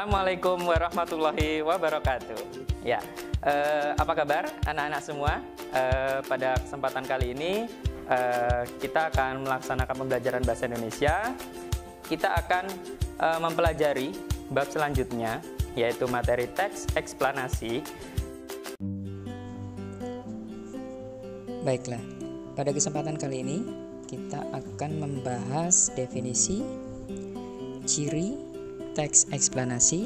Assalamualaikum warahmatullahi wabarakatuh. Ya, apa kabar anak-anak semua? Pada kesempatan kali ini kita akan melaksanakan pembelajaran bahasa Indonesia. Kita akan mempelajari bab selanjutnya, yaitu materi teks eksplanasi. Baiklah, pada kesempatan kali ini kita akan membahas definisi, ciri teks eksplanasi,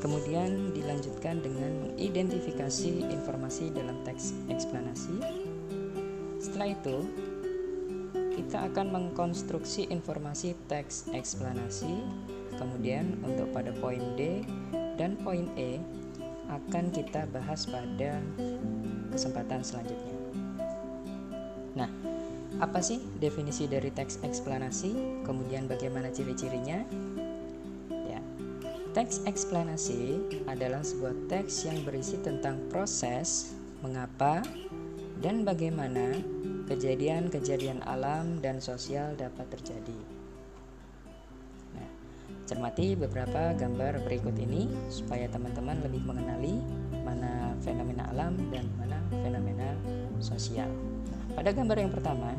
kemudian dilanjutkan dengan mengidentifikasi informasi dalam teks eksplanasi. Setelah itu, kita akan mengkonstruksi informasi teks eksplanasi. Kemudian untuk pada poin D dan poin E akan kita bahas pada kesempatan selanjutnya. Nah, apa sih definisi dari teks eksplanasi? Kemudian bagaimana ciri-cirinya? Teks eksplanasi adalah sebuah teks yang berisi tentang proses, mengapa, dan bagaimana kejadian-kejadian alam dan sosial dapat terjadi. Nah, cermati beberapa gambar berikut ini supaya teman-teman lebih mengenali mana fenomena alam dan mana fenomena sosial. Nah, pada gambar yang pertama,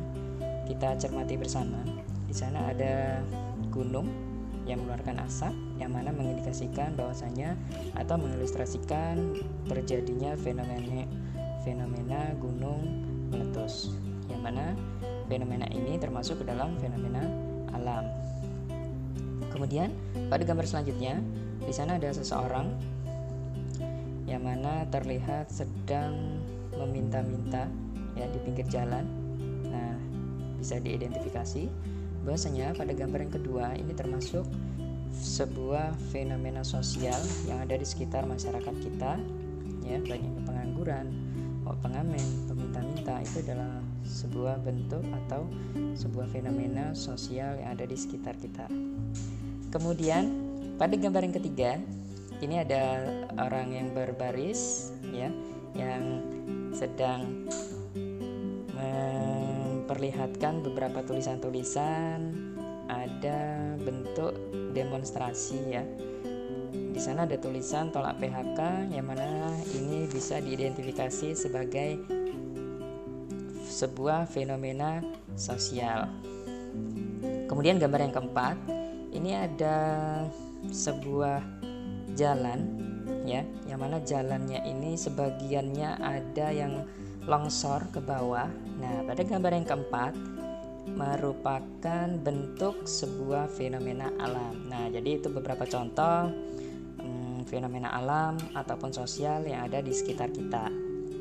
kita cermati bersama. Di sana ada gunung yang mengeluarkan asap, yang mana mengindikasikan bahwasanya atau mengilustrasikan terjadinya fenomena gunung meletus, yang mana fenomena ini termasuk ke dalam fenomena alam. Kemudian pada gambar selanjutnya, di sana ada seseorang yang mana terlihat sedang meminta-minta ya di pinggir jalan. Nah, bisa diidentifikasi bahwasanya pada gambar yang kedua ini termasuk sebuah fenomena sosial yang ada di sekitar masyarakat kita, ya, banyaknya pengangguran, pengamen, peminta-minta, itu adalah sebuah bentuk atau sebuah fenomena sosial yang ada di sekitar kita. Kemudian pada gambar yang ketiga ini ada orang yang berbaris, ya, yang sedang memperlihatkan beberapa tulisan-tulisan, ada bentuk demonstrasi, ya. Di sana ada tulisan tolak PHK, yang mana ini bisa diidentifikasi sebagai sebuah fenomena sosial. Kemudian gambar yang keempat, ini ada sebuah jalan, ya, yang mana jalannya ini sebagiannya ada yang longsor ke bawah. Nah, pada gambar yang keempat merupakan bentuk sebuah fenomena alam. Nah, jadi itu beberapa contoh fenomena alam ataupun sosial yang ada di sekitar kita.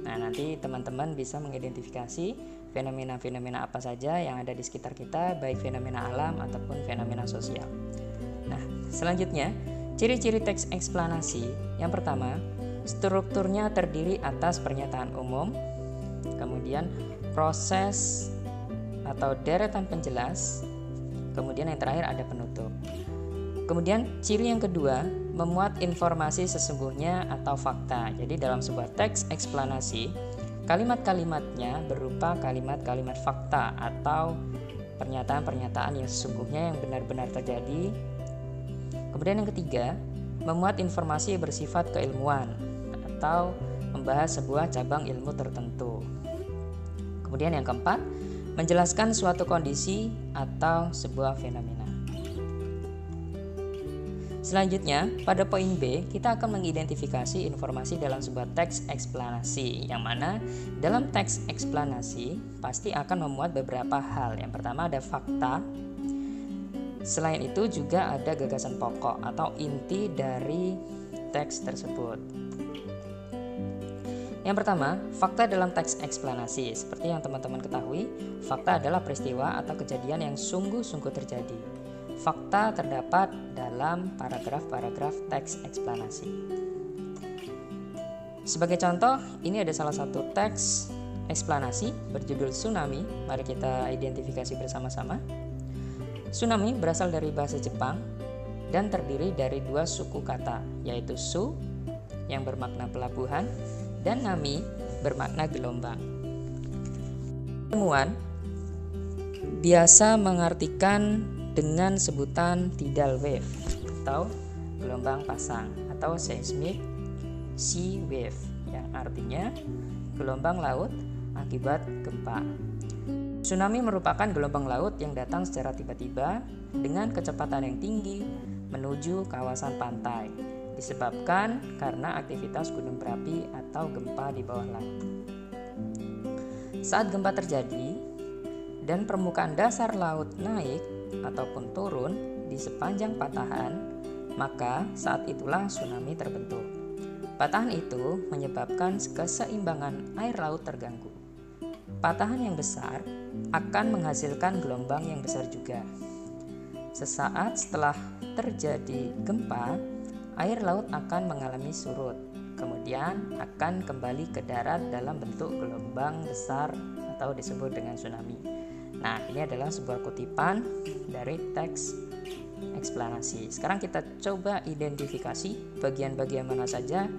Nah, nanti teman-teman bisa mengidentifikasi fenomena-fenomena apa saja yang ada di sekitar kita, baik fenomena alam ataupun fenomena sosial. Nah, selanjutnya, ciri-ciri teks eksplanasi. Yang pertama, strukturnya terdiri atas pernyataan umum, kemudian proses atau deretan penjelas, kemudian yang terakhir ada penutup. Kemudian ciri yang kedua, memuat informasi sesungguhnya atau fakta. Jadi dalam sebuah teks eksplanasi, kalimat-kalimatnya berupa kalimat-kalimat fakta atau pernyataan-pernyataan yang sesungguhnya yang benar-benar terjadi. Kemudian yang ketiga, memuat informasi bersifat keilmuan atau membahas sebuah cabang ilmu tertentu. Kemudian yang keempat, menjelaskan suatu kondisi atau sebuah fenomena. Selanjutnya, pada poin B, kita akan mengidentifikasi informasi dalam sebuah teks eksplanasi, yang mana dalam teks eksplanasi pasti akan memuat beberapa hal. Yang pertama ada fakta. Selain itu juga ada gagasan pokok atau inti dari teks tersebut. Yang pertama, fakta dalam teks eksplanasi. Seperti yang teman-teman ketahui, fakta adalah peristiwa atau kejadian yang sungguh-sungguh terjadi. Fakta terdapat dalam paragraf-paragraf teks eksplanasi. Sebagai contoh, ini ada salah satu teks eksplanasi berjudul Tsunami. Mari kita identifikasi bersama-sama. Tsunami berasal dari bahasa Jepang dan terdiri dari dua suku kata, yaitu su yang bermakna pelabuhan dan nami bermakna gelombang. Ilmuwan biasa mengartikan dengan sebutan tidal wave atau gelombang pasang atau seismic sea wave, yang artinya gelombang laut akibat gempa. Tsunami merupakan gelombang laut yang datang secara tiba-tiba dengan kecepatan yang tinggi menuju kawasan pantai, disebabkan karena aktivitas gunung berapi atau gempa di bawah laut. Saat gempa terjadi dan permukaan dasar laut naik ataupun turun di sepanjang patahan, maka saat itulah tsunami terbentuk. Patahan itu menyebabkan keseimbangan air laut terganggu. Patahan yang besar akan menghasilkan gelombang yang besar juga. Sesaat setelah terjadi gempa, air laut akan mengalami surut, kemudian akan kembali ke darat dalam bentuk gelombang besar atau disebut dengan tsunami. Nah, ini adalah sebuah kutipan dari teks eksplanasi. Sekarang kita coba identifikasi bagian-bagian mana saja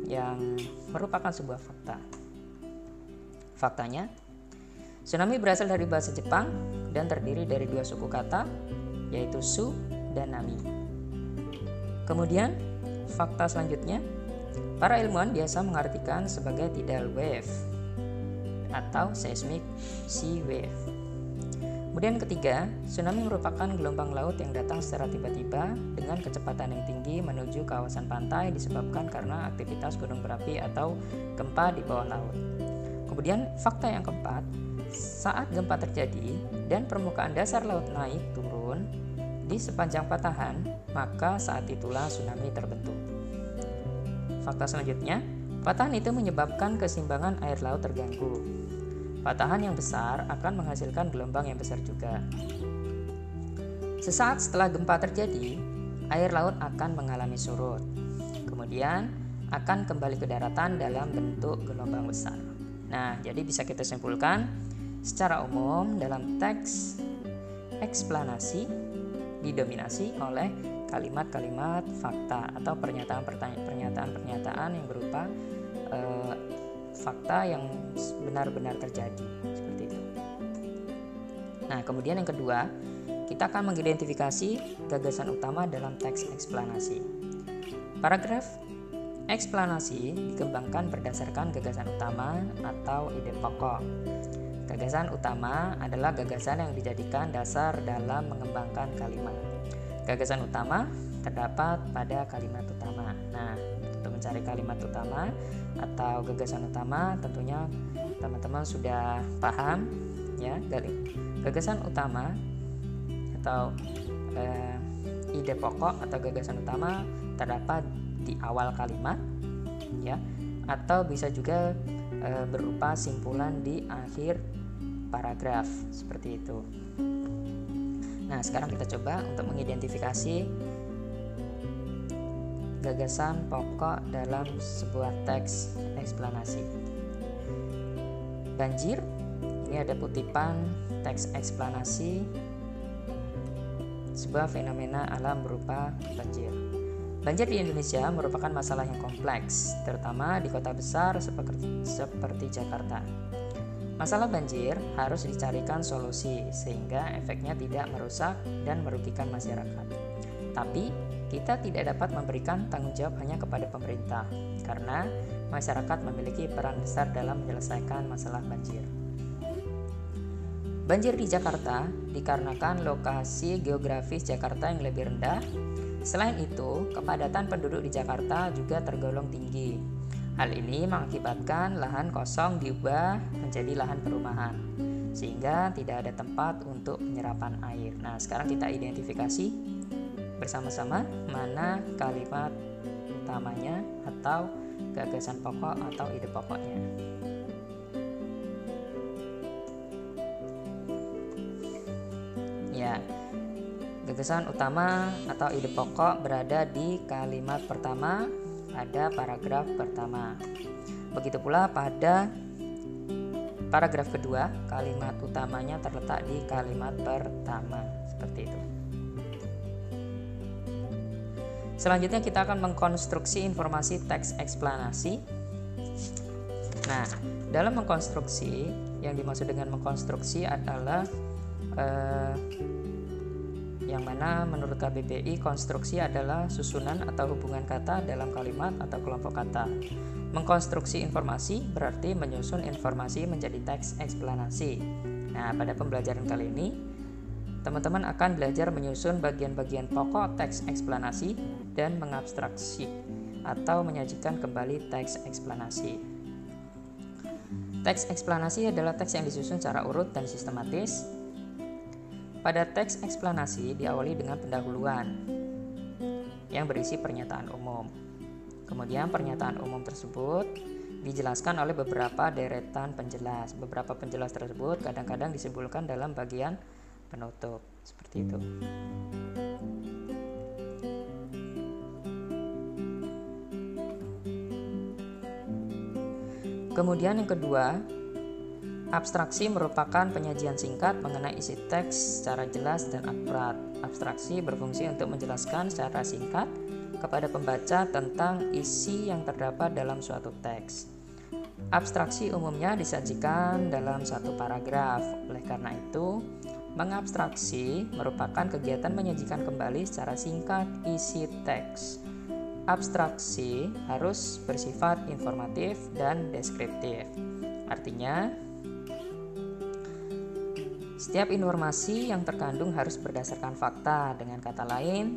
yang merupakan sebuah fakta. Faktanya, tsunami berasal dari bahasa Jepang dan terdiri dari dua suku kata, yaitu su dan nami. Kemudian, fakta selanjutnya, para ilmuwan biasa mengartikan sebagai tidal wave atau seismic sea wave. Kemudian ketiga, tsunami merupakan gelombang laut yang datang secara tiba-tiba dengan kecepatan yang tinggi menuju kawasan pantai disebabkan karena aktivitas gunung berapi atau gempa di bawah laut. Kemudian fakta yang keempat, saat gempa terjadi dan permukaan dasar laut naik turun di sepanjang patahan, maka saat itulah tsunami terbentuk. Fakta selanjutnya, patahan itu menyebabkan keseimbangan air laut terganggu. Patahan yang besar akan menghasilkan gelombang yang besar juga. Sesaat setelah gempa terjadi, air laut akan mengalami surut. Kemudian akan kembali ke daratan dalam bentuk gelombang besar. Nah, jadi bisa kita simpulkan secara umum dalam teks eksplanasi didominasi oleh kalimat-kalimat fakta atau pernyataan-pernyataan yang berupa fakta yang benar-benar terjadi, seperti itu. Nah, kemudian yang kedua, kita akan mengidentifikasi gagasan utama dalam teks eksplanasi. Paragraf eksplanasi dikembangkan berdasarkan gagasan utama atau ide pokok. Gagasan utama adalah gagasan yang dijadikan dasar dalam mengembangkan kalimat. Gagasan utama terdapat pada kalimat utama. Nah, untuk mencari kalimat utama atau gagasan utama, tentunya teman-teman sudah paham ya. Gagasan utama atau ide pokok atau gagasan utama terdapat di awal kalimat ya, atau bisa juga berupa simpulan di akhir paragraf, seperti itu. Nah, sekarang kita coba untuk mengidentifikasi gagasan pokok dalam sebuah teks eksplanasi. Banjir, ini ada kutipan teks eksplanasi sebuah fenomena alam berupa banjir. Banjir di Indonesia merupakan masalah yang kompleks, terutama di kota besar seperti Jakarta. Masalah banjir harus dicarikan solusi sehingga efeknya tidak merusak dan merugikan masyarakat. Tapi kita tidak dapat memberikan tanggung jawab hanya kepada pemerintah, karena masyarakat memiliki peran besar dalam menyelesaikan masalah banjir. Banjir di Jakarta dikarenakan lokasi geografis Jakarta yang lebih rendah. Selain itu, kepadatan penduduk di Jakarta juga tergolong tinggi. Hal ini mengakibatkan lahan kosong diubah menjadi lahan perumahan, sehingga tidak ada tempat untuk penyerapan air. Nah, sekarang kita identifikasi bersama-sama mana kalimat utamanya atau gagasan pokok atau ide pokoknya. Ya, gagasan utama atau ide pokok berada di kalimat pertama pada paragraf pertama. Begitu pula pada paragraf kedua, kalimat utamanya terletak di kalimat pertama, seperti itu. Selanjutnya kita akan mengkonstruksi informasi teks eksplanasi. Nah, dalam mengkonstruksi, yang dimaksud dengan mengkonstruksi adalah yang mana menurut KBBI konstruksi adalah susunan atau hubungan kata dalam kalimat atau kelompok kata. Mengkonstruksi informasi berarti menyusun informasi menjadi teks eksplanasi. Nah, pada pembelajaran kali ini teman-teman akan belajar menyusun bagian-bagian pokok teks eksplanasi dan mengabstraksi atau menyajikan kembali teks eksplanasi. Teks eksplanasi adalah teks yang disusun secara urut dan sistematis. Pada teks eksplanasi diawali dengan pendahuluan yang berisi pernyataan umum. Kemudian pernyataan umum tersebut dijelaskan oleh beberapa deretan penjelas. Beberapa penjelas tersebut kadang-kadang disimpulkan dalam bagian penutup, seperti itu. Kemudian yang kedua, abstraksi merupakan penyajian singkat mengenai isi teks secara jelas dan akurat. Abstraksi berfungsi untuk menjelaskan secara singkat kepada pembaca tentang isi yang terdapat dalam suatu teks. Abstraksi umumnya disajikan dalam satu paragraf. Oleh karena itu, mengabstraksi merupakan kegiatan menyajikan kembali secara singkat isi teks. Abstraksi harus bersifat informatif dan deskriptif. Artinya, setiap informasi yang terkandung harus berdasarkan fakta. Dengan kata lain,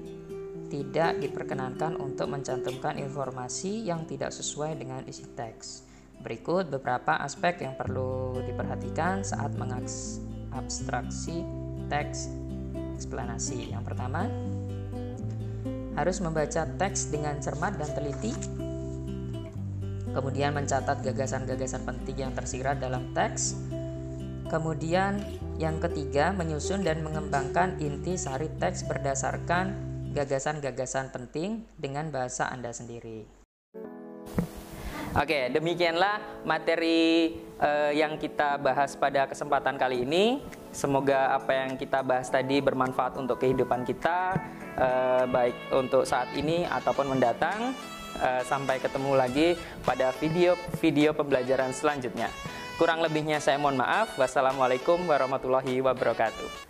tidak diperkenankan untuk mencantumkan informasi yang tidak sesuai dengan isi teks. Berikut beberapa aspek yang perlu diperhatikan saat mengabstraksi teks eksplanasi. Yang pertama, harus membaca teks dengan cermat dan teliti, kemudian mencatat gagasan-gagasan penting yang tersirat dalam teks. Kemudian yang ketiga, menyusun dan mengembangkan inti sari teks berdasarkan gagasan-gagasan penting dengan bahasa Anda sendiri. Oke, demikianlah materi yang kita bahas pada kesempatan kali ini. Semoga apa yang kita bahas tadi bermanfaat untuk kehidupan kita, baik untuk saat ini ataupun mendatang. Sampai ketemu lagi pada video pembelajaran selanjutnya. Kurang lebihnya saya mohon maaf. Wassalamualaikum warahmatullahi wabarakatuh.